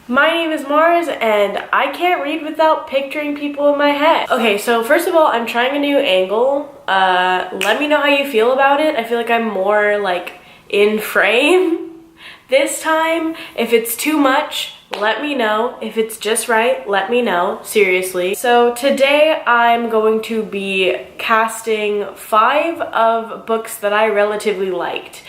My name is Mars, and I can't read without picturing people in my head. Okay, so first of all, I'm trying a new angle. Let me know how you feel about it. I feel like I'm more like in frame this time. If it's too much, let me know. If it's just right, let me know, seriously. So today I'm going to be casting 5 of books that I relatively liked.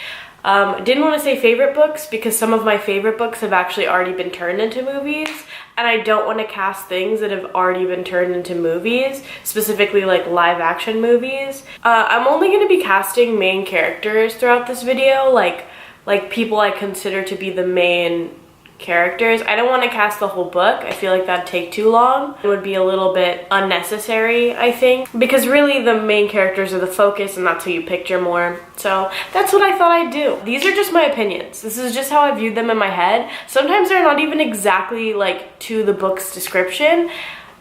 Didn't want to say favorite books because some of my favorite books have actually already been turned into movies, and I don't want to cast things that have already been turned into movies, specifically like live action movies. I'm only going to be casting main characters throughout this video, like people I consider to be the main characters. I don't want to cast the whole book. I feel like that'd take too long. It would be a little bit unnecessary, I think, because really the main characters are the focus and that's who you picture more. So that's what I thought I'd do. These are just my opinions. This is just how I viewed them in my head. Sometimes they're not even exactly like to the book's description.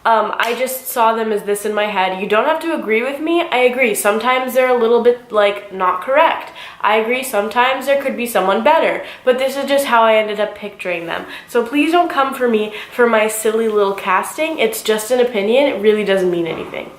I just saw them as this in my head. You don't have to agree with me. I agree. Sometimes they're a little bit like not correct. I agree. Sometimes there could be someone better, but this is just how I ended up picturing them. So please don't come for me for my silly little casting. It's just an opinion. It really doesn't mean anything.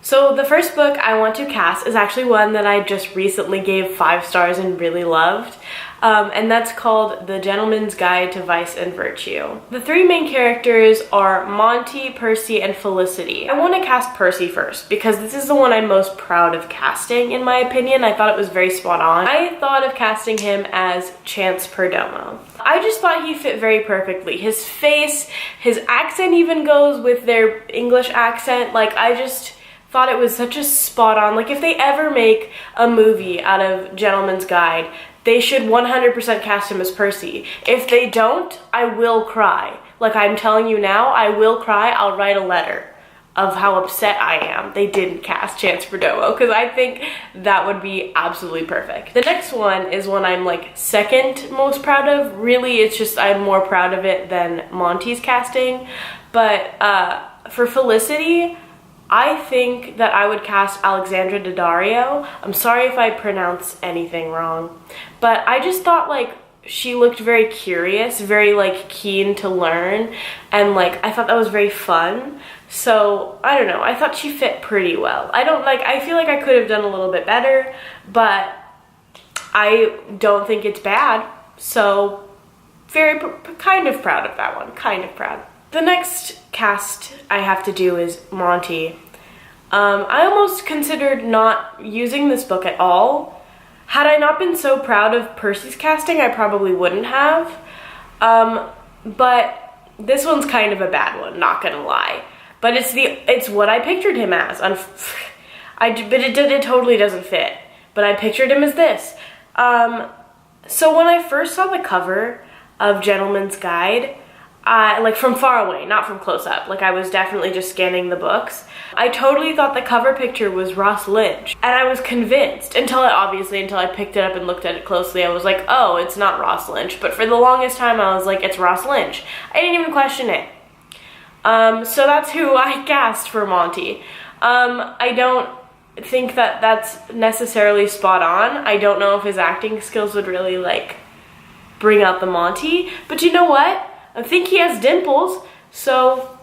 So the first book I want to cast is actually one that I just recently gave 5 stars and really loved. And that's called The Gentleman's Guide to Vice and Virtue. The 3 main characters are Monty, Percy, and Felicity. I want to cast Percy first because this is the one I'm most proud of casting, in my opinion. I thought it was very spot on. I thought of casting him as Chance Perdomo. I just thought he fit very perfectly. His face, his accent even goes with their English accent. Like, I just thought it was such a spot on. Like, if they ever make a movie out of Gentleman's Guide, they should 100% cast him as Percy. If they don't, I will cry. Like, I'm telling you now, I will cry. I'll write a letter of how upset I am they didn't cast Chance Perdomo, because I think that would be absolutely perfect. The next one is one I'm like second most proud of. Really, it's just I'm more proud of it than Monty's casting. But for Felicity, I think that I would cast Alexandra Daddario. I'm sorry if I pronounce anything wrong, but I just thought like she looked very curious, very like keen to learn, and like I thought that was very fun. So I don't know, I thought she fit pretty well. I feel like I could have done a little bit better, but I don't think it's bad. So very kind of proud of that one, kind of proud. The next cast I have to do is Monty. I almost considered not using this book at all. Had I not been so proud of Percy's casting, I probably wouldn't have. But this one's kind of a bad one, not gonna lie. But it's what I pictured him as. But it totally doesn't fit. But I pictured him as this. So when I first saw the cover of Gentleman's Guide, like from far away, not from close up, like I was definitely just scanning the books, I totally thought the cover picture was Ross Lynch, and I was convinced until I picked it up and looked at it closely. I was like, oh, it's not Ross Lynch. But for the longest time I was like, it's Ross Lynch. I didn't even question it. So that's who I cast for Monty. I don't think that that's necessarily spot on. I don't know if his acting skills would really like bring out the Monty, but you know what? I think he has dimples, so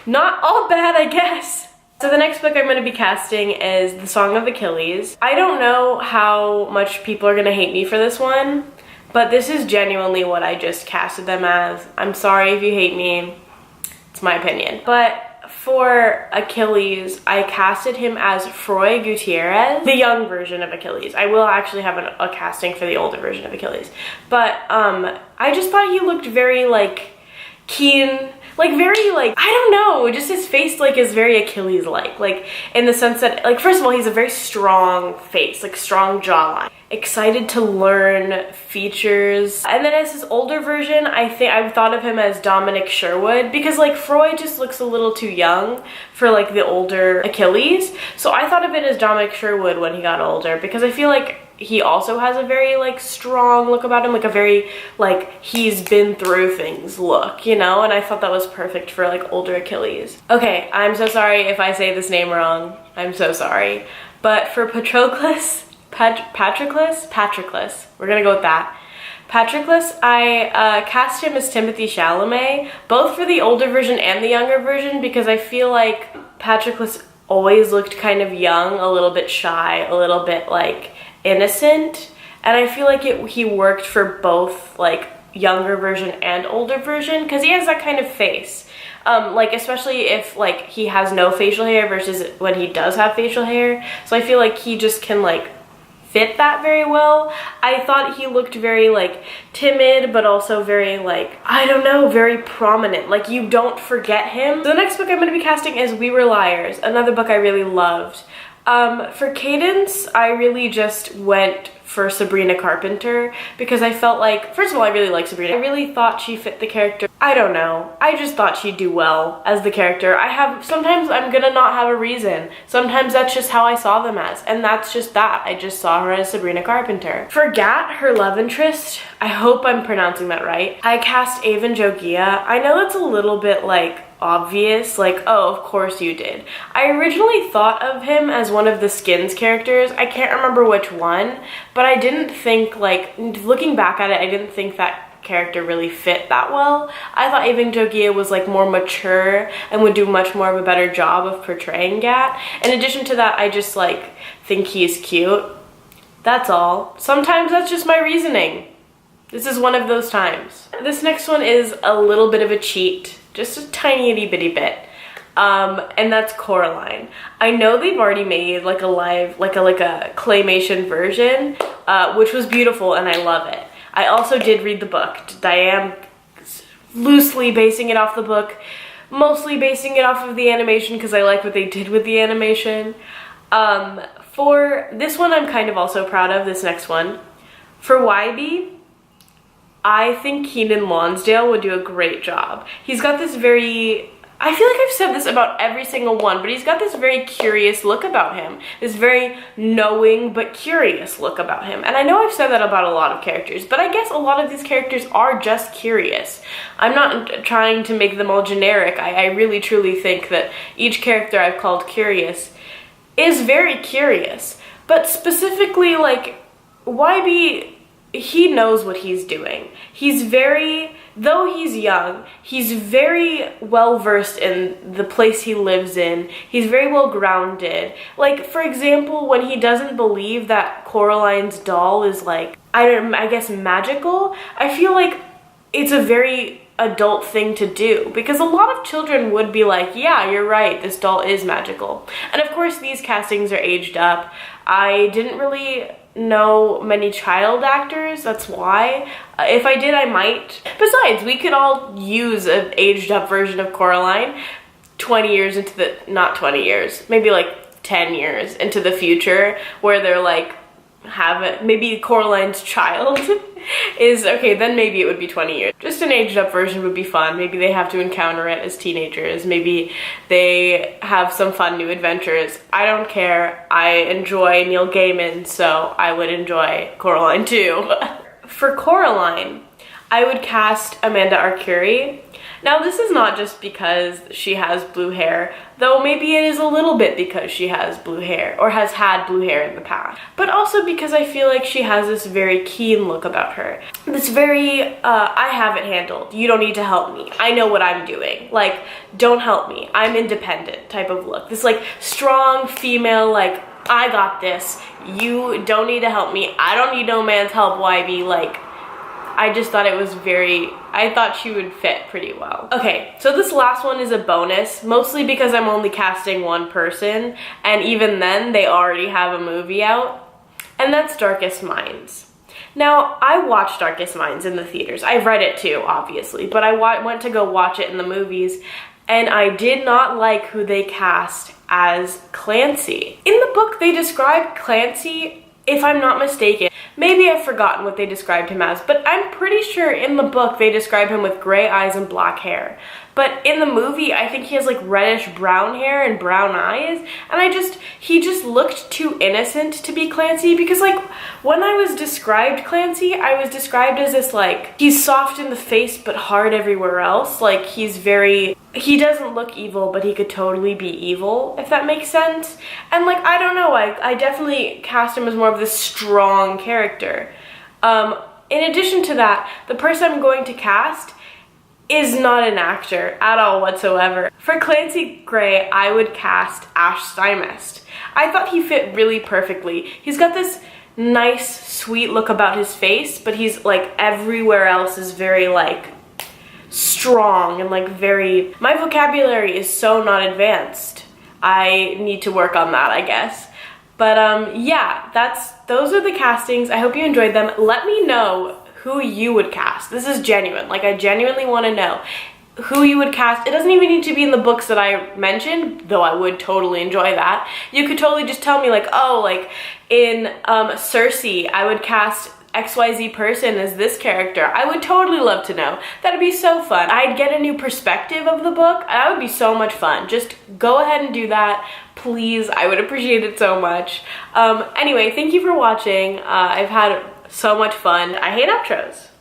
not all bad, I guess. So the next book I'm going to be casting is The Song of Achilles. I don't know how much people are going to hate me for this one, but this is genuinely what I just casted them as. I'm sorry if you hate me. It's my opinion. But for Achilles, I casted him as Froy Gutierrez, the young version of Achilles. I will actually have a casting for the older version of Achilles. But I just thought he looked very like keen, like very like, I don't know, just his face like is very Achilles-like. Like in the sense that, like, first of all, he's a very strong face, like strong jawline. Excited to learn features. And then as his older version, I thought of him as Dominic Sherwood, because like Froy just looks a little too young for like the older Achilles. So I thought of it as Dominic Sherwood when he got older, because I feel like he also has a very like strong look about him, like a very like he's been through things look, you know? And I thought that was perfect for like older Achilles. Okay, I'm so sorry if I say this name wrong. I'm so sorry. But for Patroclus, we're gonna go with that. Patroclus, I cast him as Timothée Chalamet, both for the older version and the younger version, because I feel like Patroclus always looked kind of young, a little bit shy, a little bit like innocent, and I feel like he worked for both like younger version and older version, because he has that kind of face. Like especially if like he has no facial hair versus when he does have facial hair. So I feel like he just can like fit that very well. I thought he looked very like timid, but also very like, I don't know, very prominent. Like you don't forget him. The next book I'm going to be casting is We Were Liars, another book I really loved. For Cadence, I really just went for Sabrina Carpenter because I felt like, first of all, I really like Sabrina. I really thought she fit the character. I don't know. I just thought she'd do well as the character. Sometimes I'm gonna not have a reason. Sometimes that's just how I saw them as, and that's just that. I just saw her as Sabrina Carpenter. For Gat, her love interest, I hope I'm pronouncing that right, I cast Avon Jogia. I know that's a little bit like obvious, like, oh, of course you did. I originally thought of him as one of the Skins characters. I can't remember which one, but I didn't think, like, looking back at it, I didn't think that character really fit that well. I thought Avon Jogia was like more mature and would do much more of a better job of portraying Gat. In addition to that, I just like think he's cute. That's all. Sometimes that's just my reasoning. This is one of those times. This next one is a little bit of a cheat. Just a tiny itty bitty bit. And that's Coraline. I know they've already made like a live, like a claymation version, which was beautiful and I love it. I also did read the book. I am loosely basing it off the book, mostly basing it off of the animation because I like what they did with the animation. For this one, I'm kind of also proud of, this next one. For YB, I think Keenan Lonsdale would do a great job. He's got this very, I feel like I've said this about every single one, but he's got this very curious look about him. This very knowing but curious look about him. And I know I've said that about a lot of characters, but I guess a lot of these characters are just curious. I'm not trying to make them all generic. I really truly think that each character I've called curious is very curious. But specifically, like, YB, he knows what he's doing. He's very, though he's young, he's very well versed in the place he lives in. He's very well grounded. Like, for example, when he doesn't believe that Coraline's doll is like, I guess magical, I feel like it's a very adult thing to do, because a lot of children would be like, yeah, you're right, this doll is magical. And of course these castings are aged up. I didn't really know many child actors, that's why. If I did, I might. Besides, we could all use an aged up version of Coraline 20 years into the, not 20 years, maybe like 10 years into the future, where they're like, maybe Coraline's child is, okay, then maybe it would be 20 years. Just an aged up version would be fun. Maybe they have to encounter it as teenagers. Maybe they have some fun new adventures. I don't care. I enjoy Neil Gaiman, so I would enjoy Coraline too. For Coraline, I would cast Amanda Arcuri. Now, this is not just because she has blue hair, though maybe it is a little bit because she has blue hair, or has had blue hair in the past, but also because I feel like she has this very keen look about her. This very, I have it handled, you don't need to help me, I know what I'm doing, like, don't help me, I'm independent type of look. This like strong female, like, I got this, you don't need to help me, I don't need no man's help, YB, like, I just thought it was I thought she would fit pretty well. Okay, so this last one is a bonus, mostly because I'm only casting one person, and even then, they already have a movie out, and that's Darkest Minds. Now, I watched Darkest Minds in the theaters. I've read it too, obviously, but I went to go watch it in the movies, and I did not like who they cast as Clancy. In the book, they described Clancy, if I'm not mistaken, maybe I've forgotten what they described him as, but I'm pretty sure in the book they describe him with gray eyes and black hair. But in the movie, I think he has like reddish brown hair and brown eyes, and he just looked too innocent to be Clancy, because like when I was described Clancy, I was described as this like, he's soft in the face but hard everywhere else. Like he doesn't look evil, but he could totally be evil, if that makes sense. And like, I don't know, I definitely cast him as more of this strong character. In addition to that, the person I'm going to cast is not an actor at all whatsoever. For Clancy Gray, I would cast Ash Stymest. I thought he fit really perfectly. He's got this nice, sweet look about his face, but he's like everywhere else is very like strong and like very... My vocabulary is so not advanced. I need to work on that, I guess. But yeah, those are the castings. I hope you enjoyed them. Let me know who you would cast. This is genuine. Like, I genuinely want to know who you would cast. It doesn't even need to be in the books that I mentioned, though I would totally enjoy that. You could totally just tell me like, oh, like in Circe, I would cast XYZ person as this character. I would totally love to know. That'd be so fun. I'd get a new perspective of the book. That would be so much fun. Just go ahead and do that, please. I would appreciate it so much. Anyway, thank you for watching. I've had so much fun. I hate outros.